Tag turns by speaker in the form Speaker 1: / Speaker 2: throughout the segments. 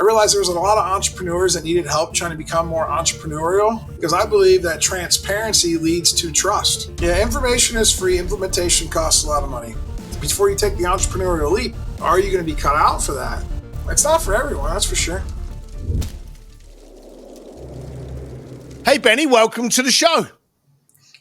Speaker 1: I realized there was a lot of entrepreneurs that needed help trying to become more entrepreneurial because I believe that transparency leads to trust. Yeah, information is free, implementation costs a lot of money. Before you take the entrepreneurial leap, are you going to be cut out for that? It's not for everyone, that's for sure.
Speaker 2: Hey, Benny, welcome to the show.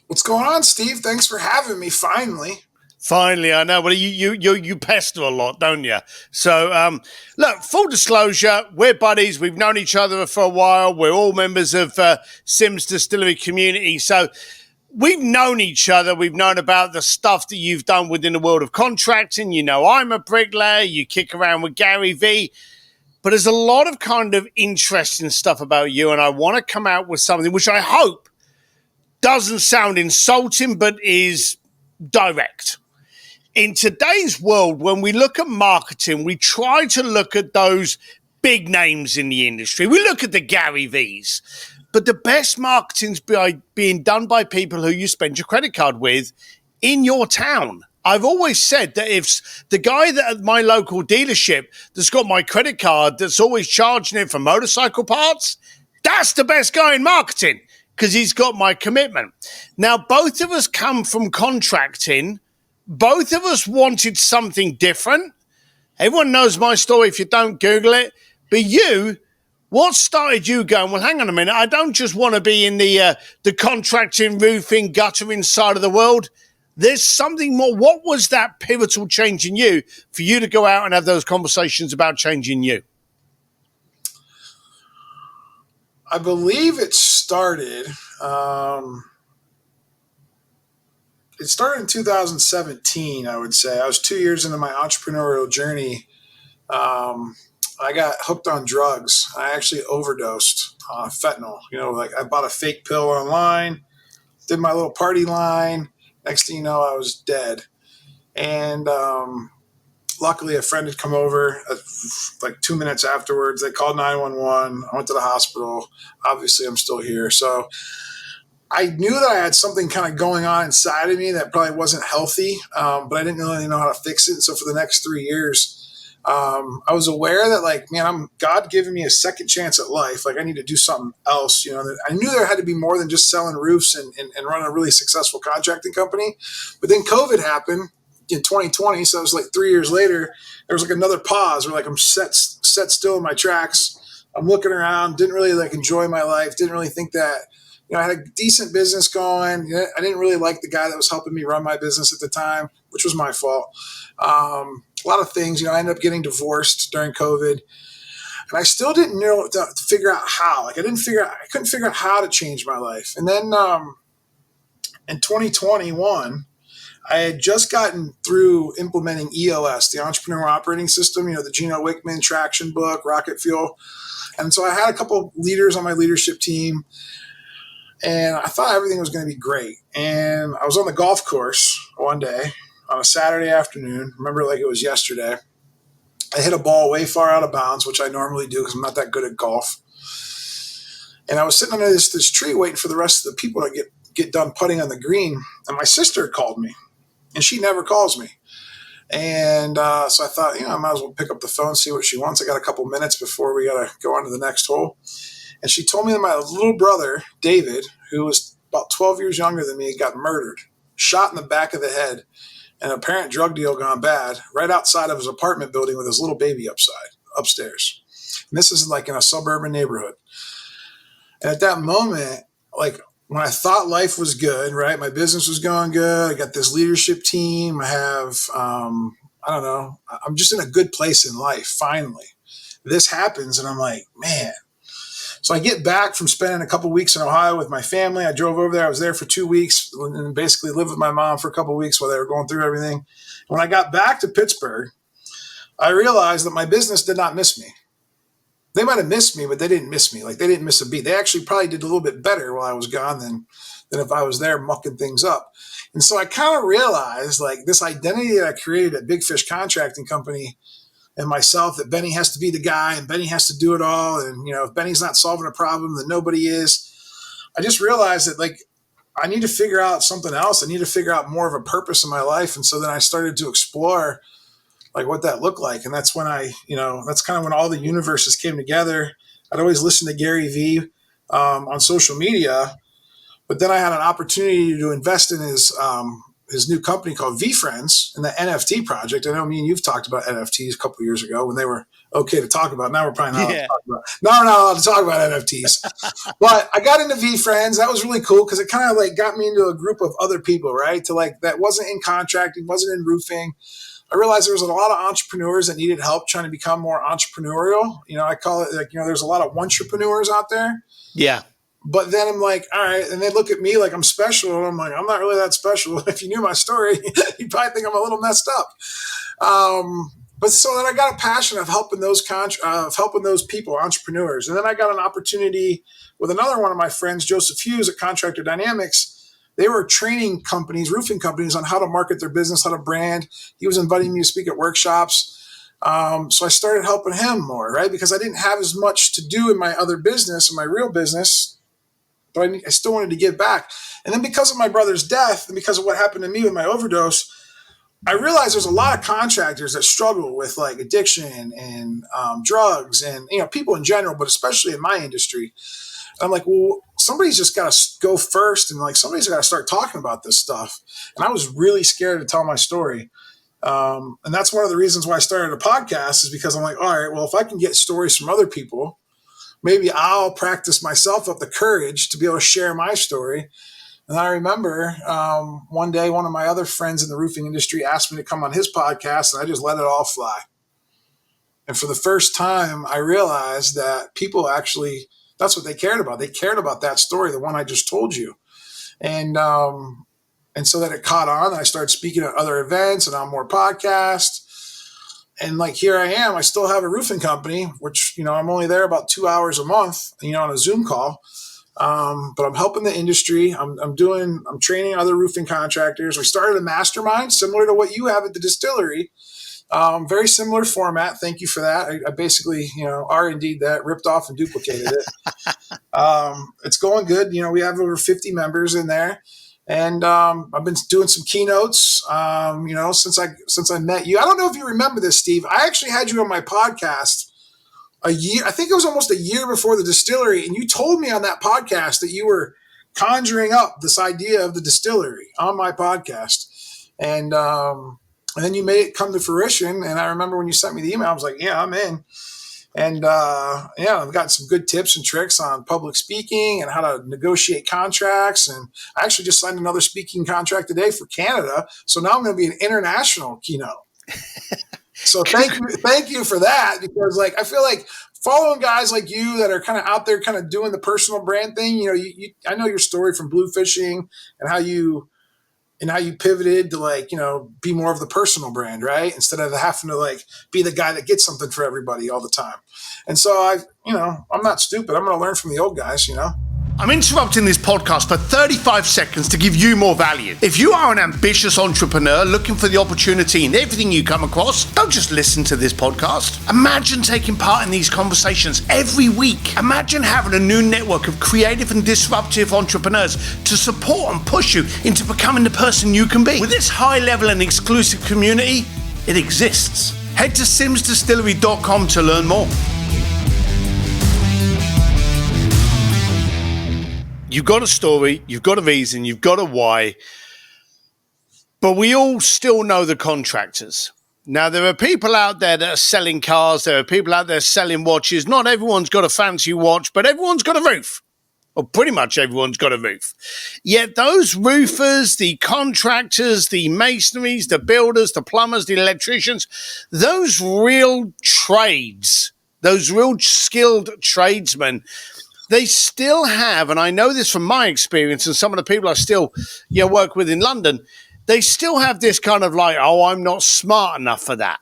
Speaker 1: What's going on, Steve? Thanks for having me, finally.
Speaker 2: Finally, I know. Well, you pester a lot, don't you? So, look, full disclosure, we're buddies. We've known each other for a while. We're all members of Sims Distillery community. So we've known each other. We've known about the stuff that you've done within the world of contracting. You know, I'm a bricklayer. You kick around with Gary V. But there's a lot of kind of interesting stuff about you, and I want to come out with something which I hope doesn't sound insulting, but is direct. In today's world, when we look at marketing, we try to look at those big names in the industry. We look at the Gary V's. But the best marketing's being done by people who you spend your credit card with in your town. I've always said that if the guy that at my local dealership that's got my credit card that's always charging it for motorcycle parts, that's the best guy in marketing because he's got my commitment. Now, both of us come from contracting. Both of us wanted something different. Everyone knows my story if you don't Google it. But you, what started you going, well, hang on a minute, I don't just want to be in the contracting, roofing, guttering side of the world. There's something more. What was that pivotal change in you for you to go out and have those conversations about changing you?
Speaker 1: I believe it started... It started in 2017, I would say. I was 2 years into my entrepreneurial journey. I got hooked on drugs. I actually overdosed on fentanyl. You know, like I bought a fake pill online, did my little party line. Next thing you know, I was dead. And luckily, a friend had come over like 2 minutes afterwards. They called 911. I went to the hospital. Obviously, I'm still here. So I knew that I had something kind of going on inside of me that probably wasn't healthy, but I didn't really know how to fix it. And so for the next 3 years, I was aware that, like, man, God giving me a second chance at life. Like, I need to do something else. You know, I knew there had to be more than just selling roofs and running a really successful contracting company. But then COVID happened in 2020. So it was like 3 years later, there was like another pause where like I'm set still in my tracks. I'm looking around, didn't really like enjoy my life, didn't really think that, you know, I had a decent business going. I didn't really like the guy that was helping me run my business at the time, which was my fault. A lot of things, you know, I ended up getting divorced during COVID, and I still didn't know to figure out how. Like I couldn't figure out how to change my life. And then in 2021, I had just gotten through implementing EOS, the Entrepreneurial Operating System, you know, the Gino Wickman traction book, Rocket Fuel. And so I had a couple leaders on my leadership team, and I thought everything was going to be great. And I was on the golf course one day on a Saturday afternoon. Remember like it was yesterday. I hit a ball way far out of bounds, which I normally do because I'm not that good at golf. And I was sitting under this tree waiting for the rest of the people to get done putting on the green. And my sister called me, and she never calls me. And so I thought, you know, I might as well pick up the phone, see what she wants. I got a couple minutes before we got to go on to the next hole. And she told me that my little brother, David, who was about 12 years younger than me, got murdered, shot in the back of the head, and an apparent drug deal gone bad right outside of his apartment building with his little baby upstairs. And this is like in a suburban neighborhood. And at that moment, like when I thought life was good, right? My business was going good. I got this leadership team. I have, I don't know, I'm just in a good place in life, finally. This happens, and I'm like, man. So I get back from spending a couple weeks in Ohio with my family. I drove over there. I was there for 2 weeks and basically lived with my mom for a couple of weeks while they were going through everything. When I got back to Pittsburgh, I realized that my business did not miss me. They might have missed me, but they didn't miss me. Like they didn't miss a beat. They actually probably did a little bit better while I was gone than if I was there mucking things up. And so I kind of realized like this identity that I created at Big Fish Contracting Company and myself, that Benny has to be the guy and Benny has to do it all. And, you know, if Benny's not solving a problem, then nobody is. I just realized that like, I need to figure out something else. I need to figure out more of a purpose in my life. And so then I started to explore like what that looked like. And that's when that's kind of when all the universes came together. I'd always listen to Gary Vee on social media, but then I had an opportunity to invest in his new company called VFriends and the NFT project. I know me and you've talked about NFTs a couple of years ago when they were okay to talk about. Now we're probably not allowed to talk about. Now we're not allowed to talk about NFTs. But I got into VFriends. That was really cool because it kind of like got me into a group of other people, right? To like that wasn't in contracting, wasn't in roofing. I realized there was a lot of entrepreneurs that needed help trying to become more entrepreneurial. I call it like, there's a lot of entrepreneurs out there.
Speaker 2: Yeah.
Speaker 1: But then I'm like, all right. And they look at me like I'm special. And I'm like, I'm not really that special. If you knew my story, you'd probably think I'm a little messed up. But so then I got a passion of helping those people, entrepreneurs. And then I got an opportunity with another one of my friends, Joseph Hughes at Contractor Dynamics. They were training companies, roofing companies, on how to market their business, how to brand. He was inviting me to speak at workshops. So I started helping him more, right? Because I didn't have as much to do in my other business, in my real business, but I still wanted to give back. And then because of my brother's death and because of what happened to me with my overdose, I realized there's a lot of contractors that struggle with like addiction and drugs and, people in general, but especially in my industry. And I'm like, well, somebody's just got to go first. And like, somebody's got to start talking about this stuff. And I was really scared to tell my story. And that's one of the reasons why I started a podcast, is because I'm like, all right, well, if I can get stories from other people, maybe I'll practice myself up the courage to be able to share my story. And I remember one day, one of my other friends in the roofing industry asked me to come on his podcast, and I just let it all fly. And for the first time, I realized that people actually, that's what they cared about. They cared about that story, the one I just told you. And so that it caught on, and I started speaking at other events and on more podcasts. And like, here I am, I still have a roofing company, which, I'm only there about 2 hours a month, on a Zoom call. But I'm helping the industry. I'm training other roofing contractors. We started a mastermind similar to what you have at the distillery. Very similar format. Thank you for that. I basically, R&D'd that, ripped off and duplicated it. It's going good. We have over 50 members in there. And I've been doing some keynotes, since I met you. I don't know if you remember this, Steve. I actually had you on my podcast I think it was almost a year before the distillery. And you told me on that podcast that you were conjuring up this idea of the distillery on my podcast. And then you made it come to fruition. And I remember when you sent me the email, I was like, yeah, I'm in. And I've got some good tips and tricks on public speaking and how to negotiate contracts. And I actually just signed another speaking contract today for Canada. So now I'm going to be an international keynote. So thank you for that, because like I feel like following guys like you that are kind of out there, kind of doing the personal brand thing. I know your story from blue fishing and how you pivoted to like be more of the personal brand, right? Instead of having to like be the guy that gets something for everybody all the time. And so I'm not stupid. I'm going to learn from the old guys.
Speaker 2: I'm interrupting this podcast for 35 seconds to give you more value. If you are an ambitious entrepreneur looking for the opportunity in everything you come across, don't just listen to this podcast. Imagine taking part in these conversations every week. Imagine having a new network of creative and disruptive entrepreneurs to support and push you into becoming the person you can be. With this high level and exclusive community, it exists. Head to simsdistillery.com to learn more. You've got a story, you've got a reason, you've got a why, but we all still know the contractors. Now, there are people out there that are selling cars, there are people out there selling watches. Not everyone's got a fancy watch, but everyone's got a roof. Or pretty much everyone's got a roof. Yet those roofers, the contractors, the masoneries, the builders, the plumbers, the electricians, those real trades, those real skilled tradesmen, they still have, and I know this from my experience and some of the people I still work with in London, they still have this kind of like, oh, I'm not smart enough for that.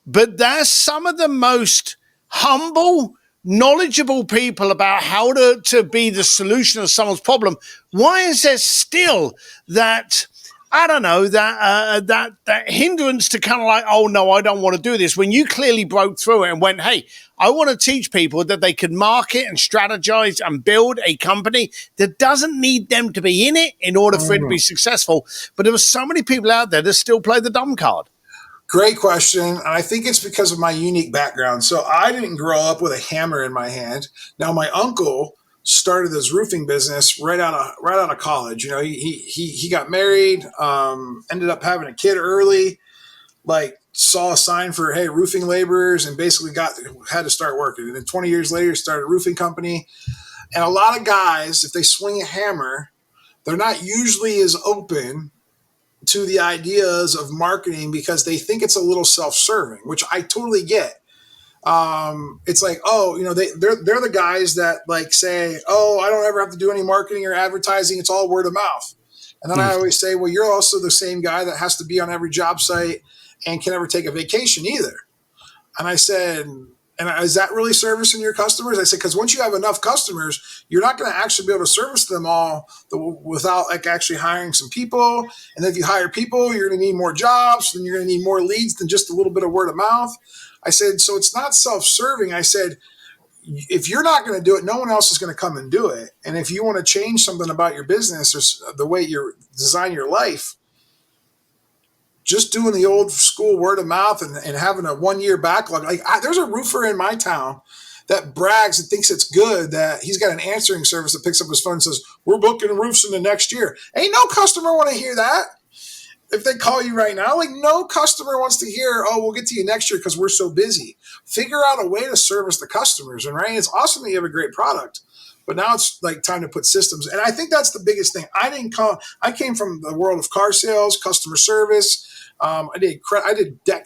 Speaker 2: But they're some of the most humble, knowledgeable people about how to be the solution of someone's problem. Why is there still that, I don't know, that hindrance to kind of like, oh, no, I don't want to do this, when you clearly broke through it and went, hey, I want to teach people that they can market and strategize and build a company that doesn't need them to be in it in order for it to be successful. But there are so many people out there that still play the dumb card.
Speaker 1: Great question. And I think it's because of my unique background. So I didn't grow up with a hammer in my hand. Now my uncle started this roofing business right out of college. He got married, ended up having a kid early, like saw a sign for, hey, roofing laborers, and basically had to start working. And then 20 years later started a roofing company. And a lot of guys, if they swing a hammer, they're not usually as open to the ideas of marketing because they think it's a little self-serving, which I totally get. It's like, oh, they're the guys that like say, oh, I don't ever have to do any marketing or advertising. It's all word of mouth. And then I always say, well, you're also the same guy that has to be on every job site and can never take a vacation either. And I said, and is that really servicing your customers? I said, because once you have enough customers, you're not going to actually be able to service them all without like actually hiring some people. And then if you hire people, you're going to need more jobs. Then you're going to need more leads than just a little bit of word of mouth. I said, so it's not self-serving. I said, if you're not going to do it, no one else is going to come and do it. And if you want to change something about your business or the way you design your life, just doing the old school word of mouth and having a 1 year backlog. There's a roofer in my town that brags and thinks it's good that he's got an answering service that picks up his phone and says, we're booking roofs in the next year. Ain't no customer want to hear that. If they call you right now, like no customer wants to hear, oh, we'll get to you next year because we're so busy. Figure out a way to service the customers. And right, it's awesome that you have a great product, but now it's like time to put systems. And I think that's the biggest thing. I came from the world of car sales, customer service. I did debt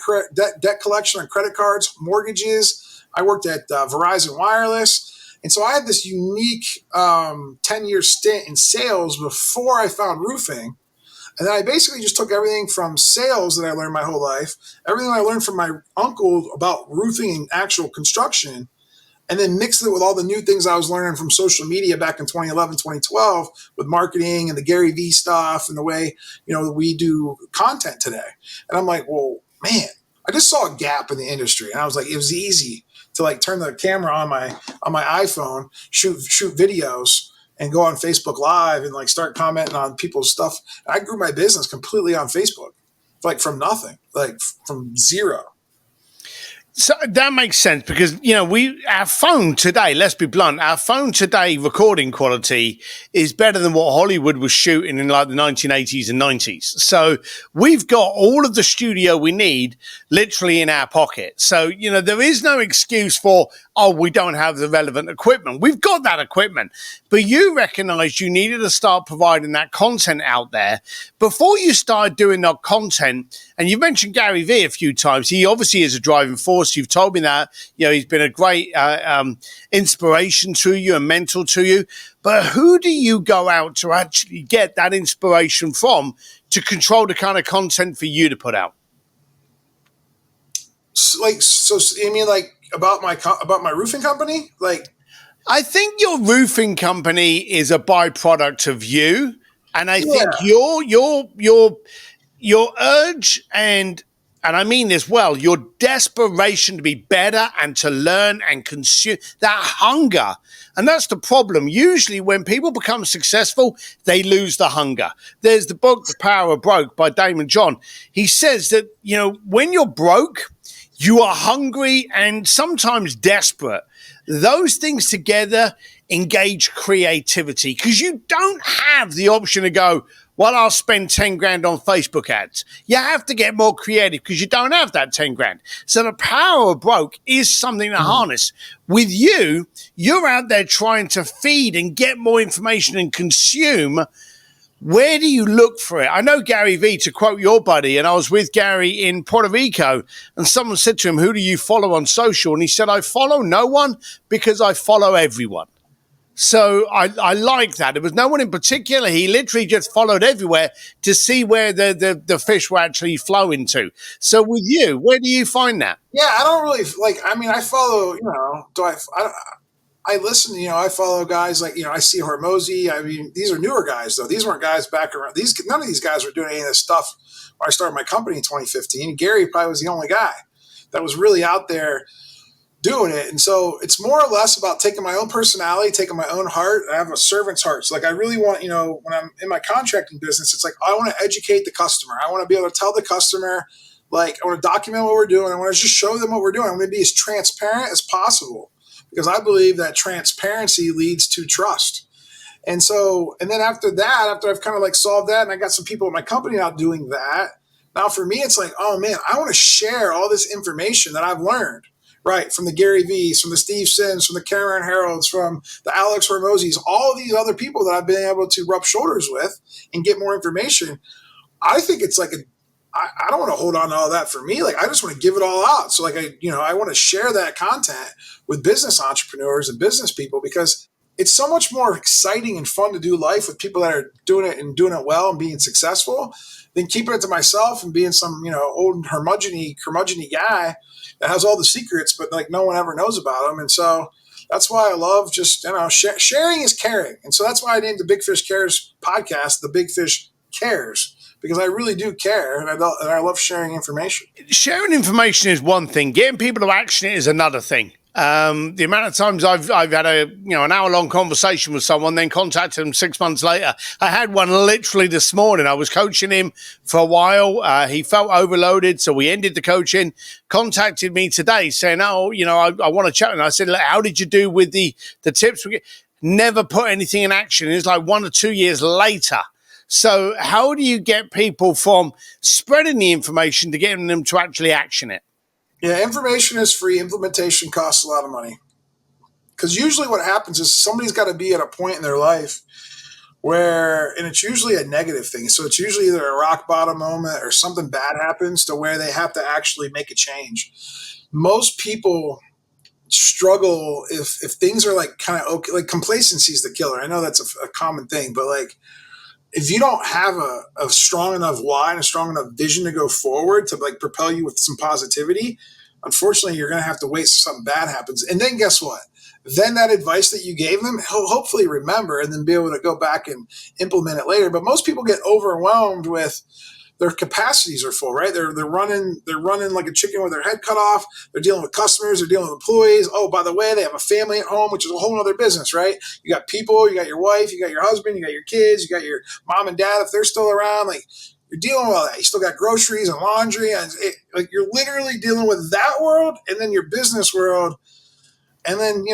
Speaker 1: collection on credit cards, mortgages. I worked at Verizon Wireless. And so I had this unique 10-year stint in sales before I found roofing. And then I basically just took everything from sales that I learned my whole life, everything I learned from my uncle about roofing and actual construction, and then mixed it with all the new things I was learning from social media back in 2011, 2012 with marketing and the Gary Vee stuff and the way, we do content today. And I'm like, well, man, I just saw a gap in the industry. And I was like, it was easy to like turn the camera on my iPhone, shoot videos and go on Facebook Live and like start commenting on people's stuff. And I grew my business completely on Facebook, like from nothing, like from zero.
Speaker 2: So that makes sense because, our phone today, let's be blunt, our phone today recording quality is better than what Hollywood was shooting in like the 1980s and 90s. So we've got all of the studio we need literally in our pocket. So, there is no excuse for, oh, we don't have the relevant equipment. We've got that equipment, but you recognized you needed to start providing that content out there before you started doing that content. And you mentioned Gary Vee a few times. He obviously is a driving force. You've told me that, he's been a great inspiration to you and mentor to you. But who do you go out to actually get that inspiration from to control the kind of content for you to put out?
Speaker 1: So you mean like about my roofing company? Like,
Speaker 2: I think your roofing company is a byproduct of you. And I think your urge and I mean this well, your desperation to be better and to learn and consume, that hunger. And that's the problem. Usually when people become successful, they lose the hunger. There's the book, The Power of Broke by Damon John. He says that, when you're broke, you are hungry and sometimes desperate. Those things together engage creativity because you don't have the option to go, well, I'll spend 10 grand on Facebook ads. You have to get more creative because you don't have that 10 grand. So the power of broke is something to harness. With you, you're out there trying to feed and get more information and consume. Where do you look for it? I know Gary Vee, to quote your buddy, and I was with Gary in Puerto Rico, and someone said to him, who do you follow on social? And he said, I follow no one because I follow everyone. So I like that. It was no one in particular. He literally just followed everywhere to see where the fish were actually flowing to. So with you, where do you find that?
Speaker 1: Yeah, I don't really I follow, I listen, I follow guys like, I see Hormozy. I mean, these are newer guys though. These weren't guys back around. None of these guys were doing any of this stuff when I started my company in 2015. Gary probably was the only guy that was really out there doing it. And so it's more or less about taking my own personality, taking my own heart. I have a servant's heart. So like I really want, when I'm in my contracting business, it's like I want to educate the customer. I want to be able to tell the customer Like, I want to document what we're doing. I want to just show them what we're doing. I want to be as transparent as possible because I believe that transparency leads to trust. And so, and then after that, after I've kind of like solved that and I got some people at my company now doing that, now for me, it's like, oh man, I want to share all this information that I've learned, right? From the Gary V's, from the Steve Sims, from the Cameron Harolds, from the Alex Hormozis, all of these other people that I've been able to rub shoulders with and get more information. I think it's like I don't want to hold on to all that for me. Like, I just want to give it all out. So like, I want to share that content with business entrepreneurs and business people because it's so much more exciting and fun to do life with people that are doing it and doing it well and being successful than keeping it to myself and being some, old curmudgeon guy that has all the secrets, but like no one ever knows about them. And so that's why I love just, sharing is caring. And so that's why I named the Big Fish Cares podcast, The Big Fish Cares, because I really do care and I love sharing information.
Speaker 2: Sharing information is one thing. Getting people to action it is another thing. The amount of times I've had an hour-long conversation with someone, then contacted them 6 months later. I had one literally this morning. I was coaching him for a while. He felt overloaded, so we ended the coaching. Contacted me today saying, I want to chat. And I said, how did you do with the tips? Never put anything in action. It's like 1 or 2 years later. So how do you get people from spreading the information to getting them to actually action it?
Speaker 1: Yeah, information is free. Implementation costs a lot of money. Because usually what happens is somebody's got to be at a point in their life where, and it's usually a negative thing. So it's usually either a rock bottom moment or something bad happens to where they have to actually make a change. Most people struggle if things are like kind of okay, like complacency is the killer. I know that's a common thing, but like, if you don't have a strong enough why and a strong enough vision to go forward to like propel you with some positivity, unfortunately, you're going to have to wait till something bad happens. And then guess what? Then that advice that you gave them, he'll hopefully remember and then be able to go back and implement it later. But most people get overwhelmed with their capacities are full, right? They're running like a chicken with their head cut off. They're dealing with customers, they're dealing with employees. Oh, by the way, they have a family at home, which is a whole other business, right? You got people, you got your wife, you got your husband, you got your kids, you got your mom and dad if they're still around. Like, you're dealing with all that. You still got groceries and laundry, and like you're literally dealing with that world and then your business world, and then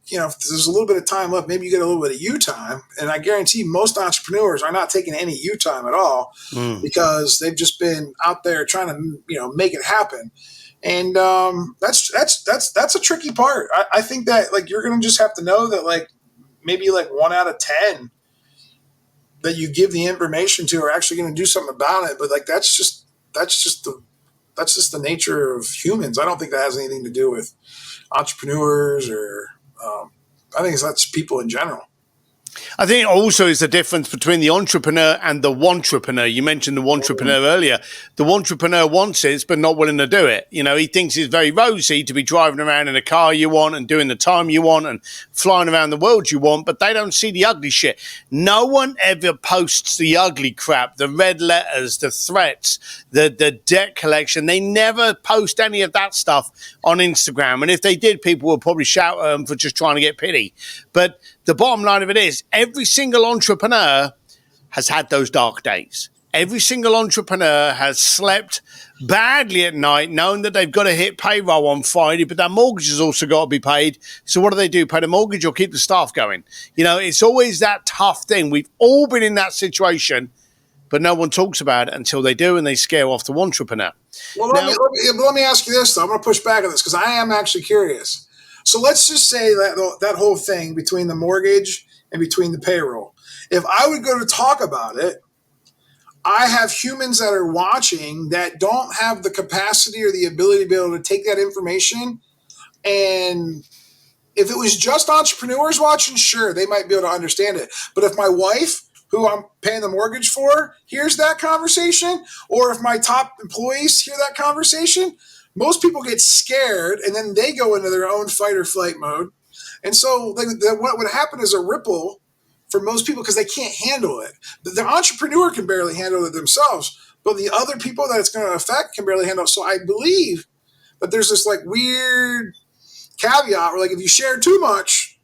Speaker 1: if there's a little bit of time left, maybe you get a little bit of you time. And I guarantee most entrepreneurs are not taking any you time at all because they've just been out there trying to, make it happen. And that's a tricky part. I think that like you're going to just have to know that like maybe like 1 out of 10 that you give the information to are actually going to do something about it. But like that's just the nature of humans. I don't think that has anything to do with entrepreneurs or I think that's people in general.
Speaker 2: I think it also is the difference between the entrepreneur and the wantrepreneur. You mentioned the wantrepreneur earlier. The wantrepreneur wants it, but not willing to do it. He thinks it's very rosy to be driving around in a car you want and doing the time you want and flying around the world you want, but they don't see the ugly shit. No one ever posts the ugly crap, the red letters, the threats, the debt collection. They never post any of that stuff on Instagram. And if they did, people would probably shout at them for just trying to get pity. But the bottom line of it is every single entrepreneur has had those dark days. Every single entrepreneur has slept badly at night, knowing that they've got to hit payroll on Friday, but that mortgage has also got to be paid. So what do? Pay the mortgage or keep the staff going? It's always that tough thing. We've all been in that situation, but no one talks about it until they do, and they scare off the entrepreneur.
Speaker 1: Well, let me ask you this, though. I'm going to push back on this because I am actually curious. So let's just say that whole thing between the mortgage and between the payroll. If I would go to talk about it, I have humans that are watching that don't have the capacity or the ability to be able to take that information. And if it was just entrepreneurs watching, sure, they might be able to understand it. But if my wife, who I'm paying the mortgage for, hears that conversation, or if my top employees hear that conversation, most people get scared and then they go into their own fight or flight mode. And so what would happen is a ripple for most people because they can't handle it. The entrepreneur can barely handle it themselves, but the other people that it's going to affect can barely handle it. So I believe that there's this like weird caveat where like if you share too much,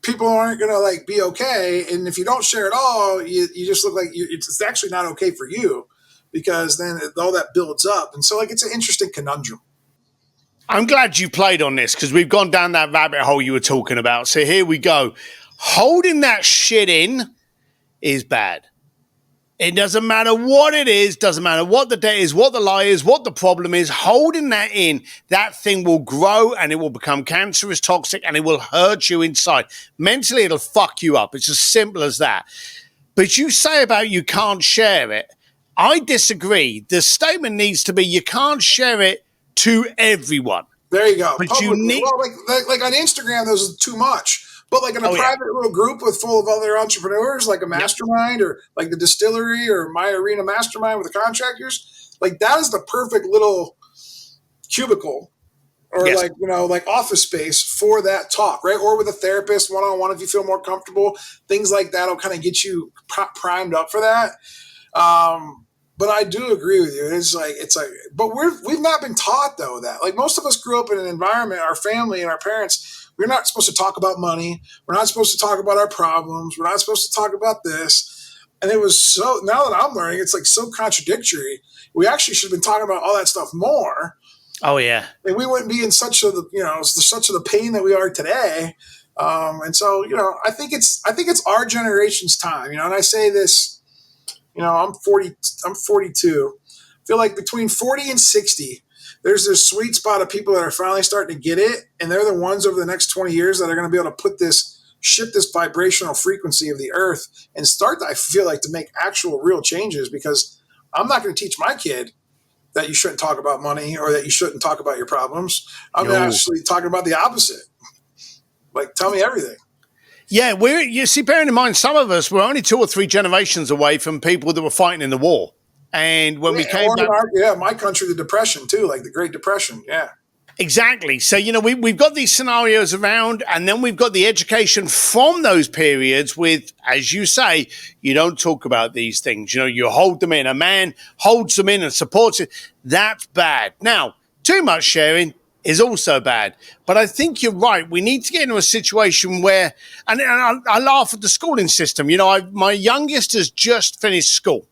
Speaker 1: people aren't going to like be okay. And if you don't share at all, you just look like it's actually not okay for you because then all that builds up. And so, like, it's an interesting conundrum.
Speaker 2: I'm glad you played on this because we've gone down that rabbit hole you were talking about. So here we go. Holding that shit in is bad. It doesn't matter what it is, doesn't matter what the debt is, what the lie is, what the problem is. Holding that in, that thing will grow and it will become cancerous, toxic, and it will hurt you inside. Mentally, it'll fuck you up. It's as simple as that. But you say about you can't share it. I disagree. The statement needs to be you can't share it to everyone.
Speaker 1: There you go.
Speaker 2: But
Speaker 1: Publicly.
Speaker 2: you need,
Speaker 1: well, like on Instagram, those too much. But like in a private little group full of other entrepreneurs, like a mastermind or like the distillery or my arena mastermind with the contractors, like that is the perfect little cubicle or like office space for that talk, right? Or with a therapist one-on-one if you feel more comfortable. Things like that will kind of get you primed up for that. But I do agree with you. It's like, but we've not been taught though that like most of us grew up in an environment, our family and our parents, we're not supposed to talk about money. We're not supposed to talk about our problems. We're not supposed to talk about this. And it was so, now that I'm learning, it's like so contradictory. We actually should have been talking about all that stuff more.
Speaker 2: Oh yeah.
Speaker 1: And we wouldn't be in such of the pain that we are today. And so, I think it's our generation's time, and I say this, I'm 42. I feel like between 40 and 60, there's this sweet spot of people that are finally starting to get it. And they're the ones over the next 20 years that are going to be able to shift this vibrational frequency of the earth and start, I feel like, to make actual real changes, because I'm not going to teach my kid that you shouldn't talk about money or that you shouldn't talk about your problems. I'm actually talking about the opposite. Like, tell me everything.
Speaker 2: Yeah, you see, bearing in mind, some of us were only 2 or 3 generations away from people that were fighting in the war. And when we came back...
Speaker 1: my country, the Depression, too, like the Great Depression, yeah.
Speaker 2: Exactly. So, we've got these scenarios around, and then we've got the education from those periods with, as you say, you don't talk about these things. You hold them in. A man holds them in and supports it. That's bad. Now, too much sharing is also bad. But I think you're right. We need to get into a situation where, and I laugh at the schooling system. My youngest has just finished school.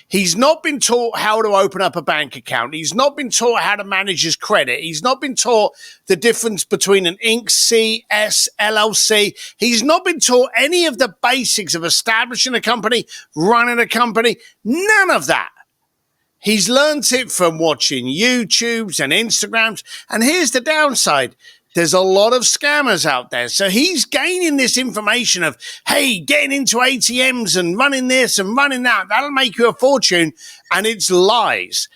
Speaker 2: He's not been taught how to open up a bank account. He's not been taught how to manage his credit. He's not been taught the difference between an Inc., C, S, LLC. He's not been taught any of the basics of establishing a company, running a company, none of that. He's learned it from watching YouTubes and Instagrams. And here's the downside. There's a lot of scammers out there. So he's gaining this information of, hey, getting into ATMs and running this and running that. That'll make you a fortune. And it's lies.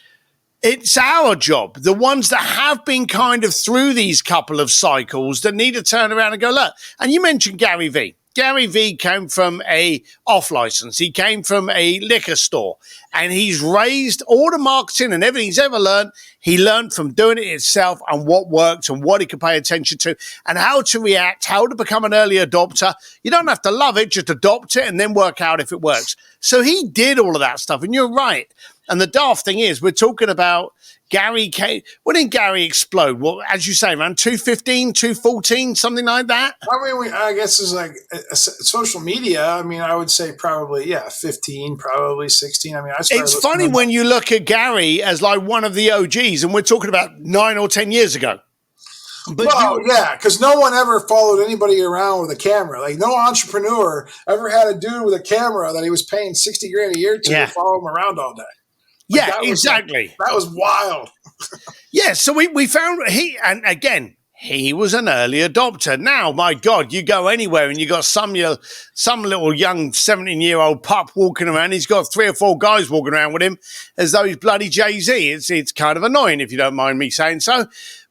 Speaker 2: It's our job, the ones that have been kind of through these couple of cycles, that need to turn around and go, look. And you mentioned Gary Vee. Gary Vee came from a off license. He came from a liquor store, and he's raised all the marketing and everything he's ever learned. He learned from doing it himself and what worked and what he could pay attention to and how to react, how to become an early adopter. You don't have to love it, just adopt it and then work out if it works. So he did all of that stuff, and you're right. And the daft thing is, we're talking about Gary K. When did Gary explode? Well, as you say, around 215, 214, something like that?
Speaker 1: I mean, I guess it's like social media. I mean, I would say probably, 15, probably 16. I mean,
Speaker 2: it's funny when you look at Gary as like one of the OGs, and we're talking about 9 or 10 years ago.
Speaker 1: But because no one ever followed anybody around with a camera. Like, no entrepreneur ever had a dude with a camera that he was paying $60,000 a year to follow him around all day. Like,
Speaker 2: exactly.
Speaker 1: That was wild.
Speaker 2: So we found he was an early adopter. Now, my God, you go anywhere and you got some little young 17-year-old pup walking around. He's got 3 or 4 guys walking around with him as though he's bloody Jay-Z. It's kind of annoying, if you don't mind me saying so.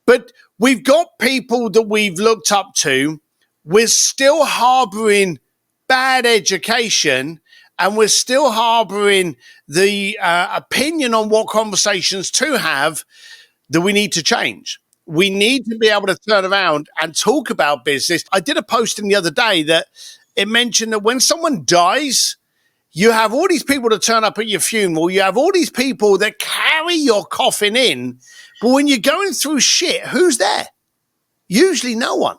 Speaker 2: But we've got people that we've looked up to. We're still harboring bad education, and we're still harboring the opinion on what conversations to have that we need to change. We need to be able to turn around and talk about business. I did a posting the other day that it mentioned that when someone dies, you have all these people that turn up at your funeral. You have all these people that carry your coffin in. But when you're going through shit, who's there? Usually no one.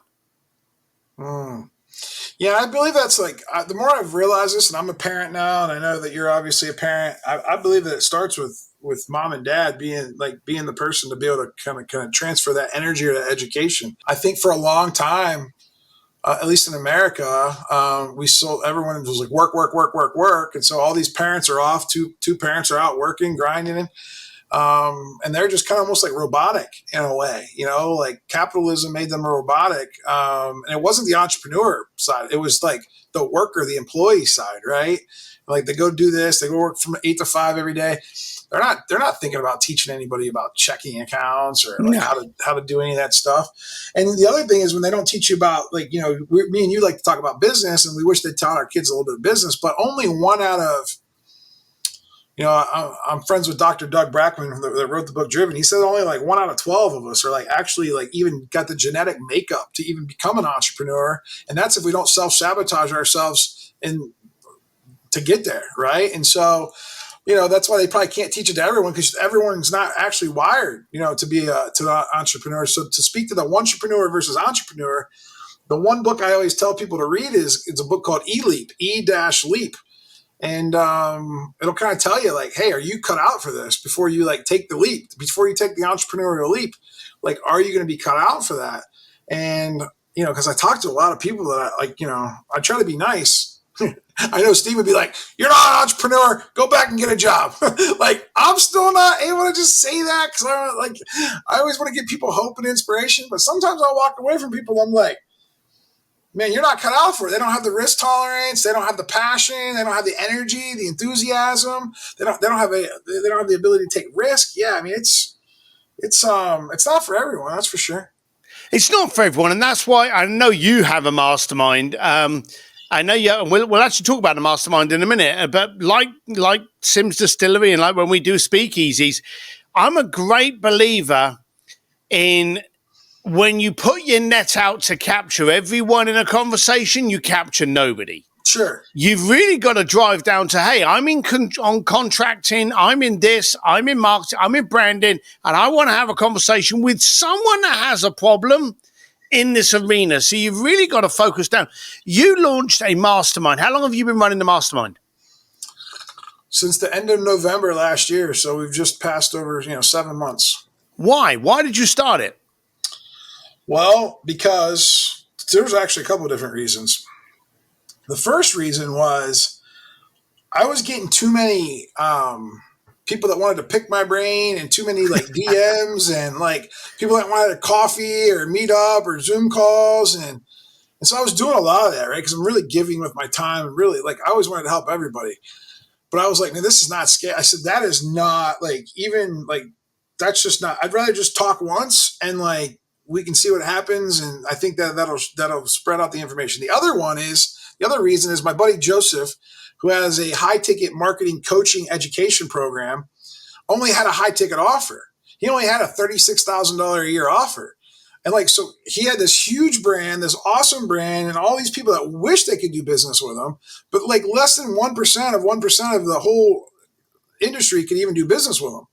Speaker 1: Yeah, I believe that's the more I've realized this, and I'm a parent now, and I know that you're obviously a parent. I believe that it starts with mom and dad being the person to be able to kind of transfer that energy or that education. I think for a long time, at least in America, we still everyone was like work, work, work, work, work, and so all these parents are off. Two parents are out working, grinding, and they're just kind of almost like robotic in a way, like capitalism made them robotic. And it wasn't the entrepreneur side. It was like the worker, the employee side, right? Like they go do this, they go work from 8 to 5 every day. They're not thinking about teaching anybody about checking accounts or like
Speaker 2: No.
Speaker 1: how to do any of that stuff. And the other thing is when they don't teach you about me and you like to talk about business, and we wish they'd taught our kids a little bit of business, but only one out of I'm friends with Dr. Doug Brackman that wrote the book Driven. He said only like 1 out of 12 of us are like actually like even got the genetic makeup to even become an entrepreneur. And that's if we don't self-sabotage ourselves and to get there. Right. And so, that's why they probably can't teach it to everyone because everyone's not actually wired, to be to an entrepreneur. So to speak to the entrepreneur versus entrepreneur, the one book I always tell people to read it's a book called E-Leap, E-Leap. And it'll kind of tell you like, hey, are you cut out for this before you like take the leap, before you take the entrepreneurial leap? Like, are you going to be cut out for that? And, because I talk to a lot of people that I try to be nice. I know Steve would be like, you're not an entrepreneur, go back and get a job. Like, I'm still not able to just say that because I always want to give people hope and inspiration. But sometimes I'll walk away from people. I'm like, man, you're not cut out for it. They don't have the risk tolerance. They don't have the passion. They don't have the energy, the enthusiasm. They don't have the ability to take risk. Yeah, I mean, it's not for everyone. That's for sure.
Speaker 2: It's not for everyone, and that's why I know you have a mastermind. I know you. We'll actually talk about the mastermind in a minute. But like Sims Distillery and like when we do speakeasies, I'm a great believer in when you put your net out to capture everyone in a conversation, you capture nobody.
Speaker 1: Sure.
Speaker 2: You've really got to drive down to, hey, I'm on contracting, I'm in this, I'm in marketing, I'm in branding, and I want to have a conversation with someone that has a problem in this arena. So you've really got to focus down. You launched a mastermind. How long have you been running the mastermind?
Speaker 1: Since the end of November last year. So we've just passed over, 7 months.
Speaker 2: Why? Why did you start it?
Speaker 1: Well, because there's actually a couple of different reasons. The first reason was I was getting too many people that wanted to pick my brain and too many like DMs and like people that wanted a coffee or meet up or Zoom calls. And so I was doing a lot of that, right? Because I'm really giving with my time and really like I always wanted to help everybody. But I was like, man, this is not scary. I said, that is not like even like that's just not. I'd rather just talk once and like we can see what happens. And I think that'll spread out the information. The other reason is my buddy Joseph, who has a high ticket marketing coaching education program, only had a high ticket offer. He only had a $36,000 a year offer. And like, so he had this huge brand, this awesome brand, and all these people that wish they could do business with him, but like less than 1% of the whole industry could even do business with him.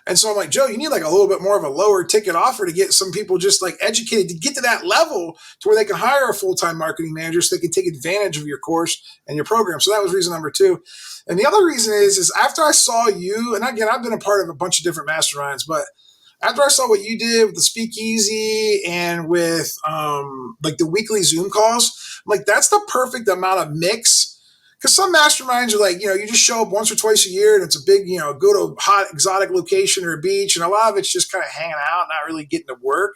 Speaker 1: And so I'm like, Joe, you need like a little bit more of a lower ticket offer to get some people just like educated to get to that level to where they can hire a full-time marketing manager so they can take advantage of your course and your program. So that was reason number 2. And the other reason is after I saw you, and again, I've been a part of a bunch of different masterminds, but after I saw what you did with the speakeasy and with like the weekly Zoom calls, I'm like, that's the perfect amount of mix. Because some masterminds are like, you just show up once or twice a year and it's a big, go to a hot exotic location or a beach. And a lot of it's just kind of hanging out, not really getting to work.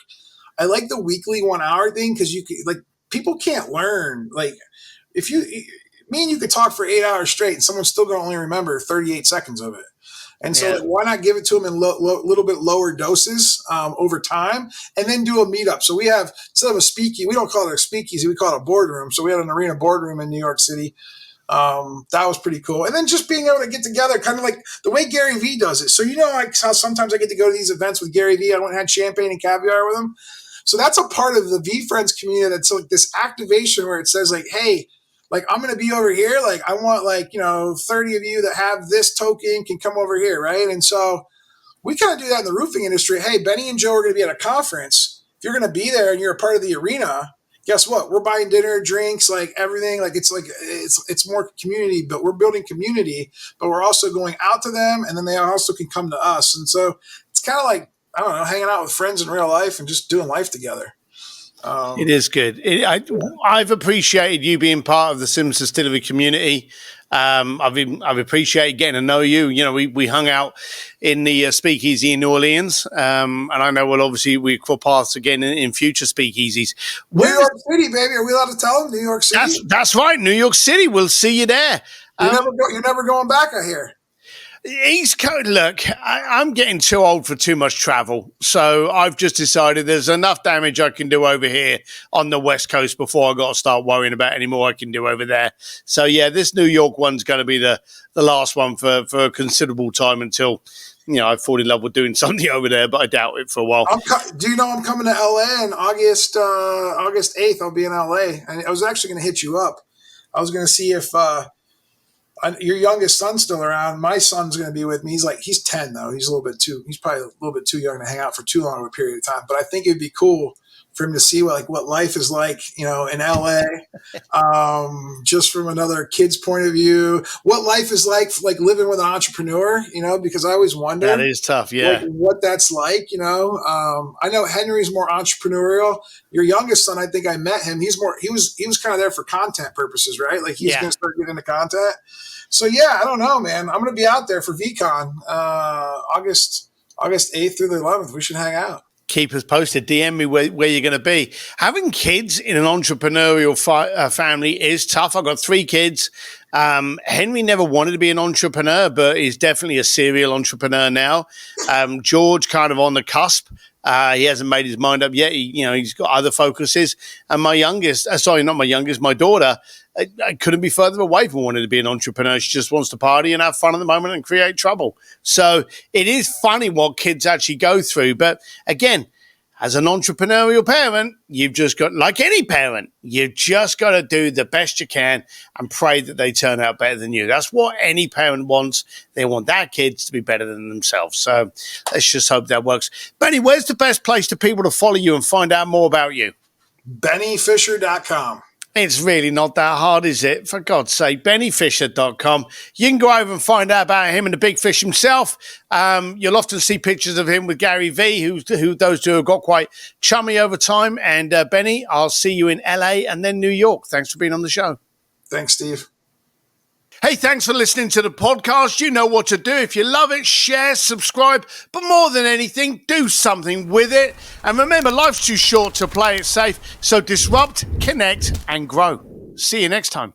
Speaker 1: I like the weekly 1 hour thing because you can, like, people can't learn. Like, if me and you could talk for 8 hours straight and someone's still going to only remember 38 seconds of it. And so, like, why not give it to them in little bit lower doses over time, and then do a meetup? So we have, instead of a speakeasy, we don't call it a speakeasy, we call it a boardroom. So we had an arena boardroom in New York City. That was pretty cool. And then just being able to get together, kind of like the way Gary Vee does it. So like how sometimes I get to go to these events with Gary Vee. I went and had champagne and caviar with him. So that's a part of the V Friends community. That's like this activation where it says like, hey, like, I'm going to be over here. Like, I want 30 of you that have this token can come over here. Right. And so we kind of do that in the roofing industry. Hey, Benny and Joe are going to be at a conference. If you're going to be there and you're a part of the arena guess what? We're buying dinner, drinks, like everything. Like it's more community, but we're building community, but we're also going out to them, and then they also can come to us. And so it's kind of like, I don't know, hanging out with friends in real life and just doing life together.
Speaker 2: It is good. I've appreciated you being part of the Sims Distillery community. I've appreciated getting to know you. You know, we hung out in the speakeasy in New Orleans, and I know we cross paths again in future speakeasies.
Speaker 1: New York City, baby. Are we allowed to tell them New York City?
Speaker 2: That's right, New York City. We'll see you there.
Speaker 1: You're never going back, I hear.
Speaker 2: East Coast, look, I'm getting too old for too much travel. So I've just decided there's enough damage I can do over here on the West Coast before I got to start worrying about any more I can do over there. So, yeah, this New York one's going to be the last one for a considerable time until, I fall in love with doing something over there, but I doubt it for a while.
Speaker 1: Do you know I'm coming to LA on August 8th? I'll be in LA. And I was actually going to hit you up. I was going to see if your youngest son's still around. My son's going to be with me. He's 10 though. He's probably a little bit too young to hang out for too long of a period of time. But I think it'd be cool for him to see what life is like, in LA, just from another kid's point of view, what life is like living with an entrepreneur, because I always wonder.
Speaker 2: That is tough. Yeah.
Speaker 1: What that's like, I know Henry's more entrepreneurial. Your youngest son, I think I met him. He was kind of there for content purposes, right? Like he's going to start getting into content. So yeah, I don't know, man. I'm going to be out there for VCon, August 8th through the 11th. We should hang out.
Speaker 2: Keep us posted. DM me where you're going to be. Having kids in an entrepreneurial family is tough. I've got 3 kids. Henry never wanted to be an entrepreneur, but he's definitely a serial entrepreneur now. George kind of on the cusp. He hasn't made his mind up yet. He's got other focuses. And my daughter, I couldn't be further away from wanting to be an entrepreneur. She just wants to party and have fun at the moment and create trouble. So it is funny what kids actually go through. But again, as an entrepreneurial parent, you've just got, like any parent, you've just got to do the best you can and pray that they turn out better than you. That's what any parent wants. They want their kids to be better than themselves. So let's just hope that works. Benny, where's the best place for people to follow you and find out more about you?
Speaker 1: BennyFisher.com.
Speaker 2: It's really not that hard, is it? For God's sake, BennyFisher.com. You can go over and find out about him and the big fish himself. You'll often see pictures of him with Gary V, who those two have got quite chummy over time. And Benny, I'll see you in LA and then New York. Thanks for being on the show.
Speaker 1: Thanks, Steve.
Speaker 2: Hey, thanks for listening to the podcast. You know what to do. If you love it, share, subscribe, but more than anything, do something with it. And remember, life's too short to play it safe. So disrupt, connect, and grow. See you next time.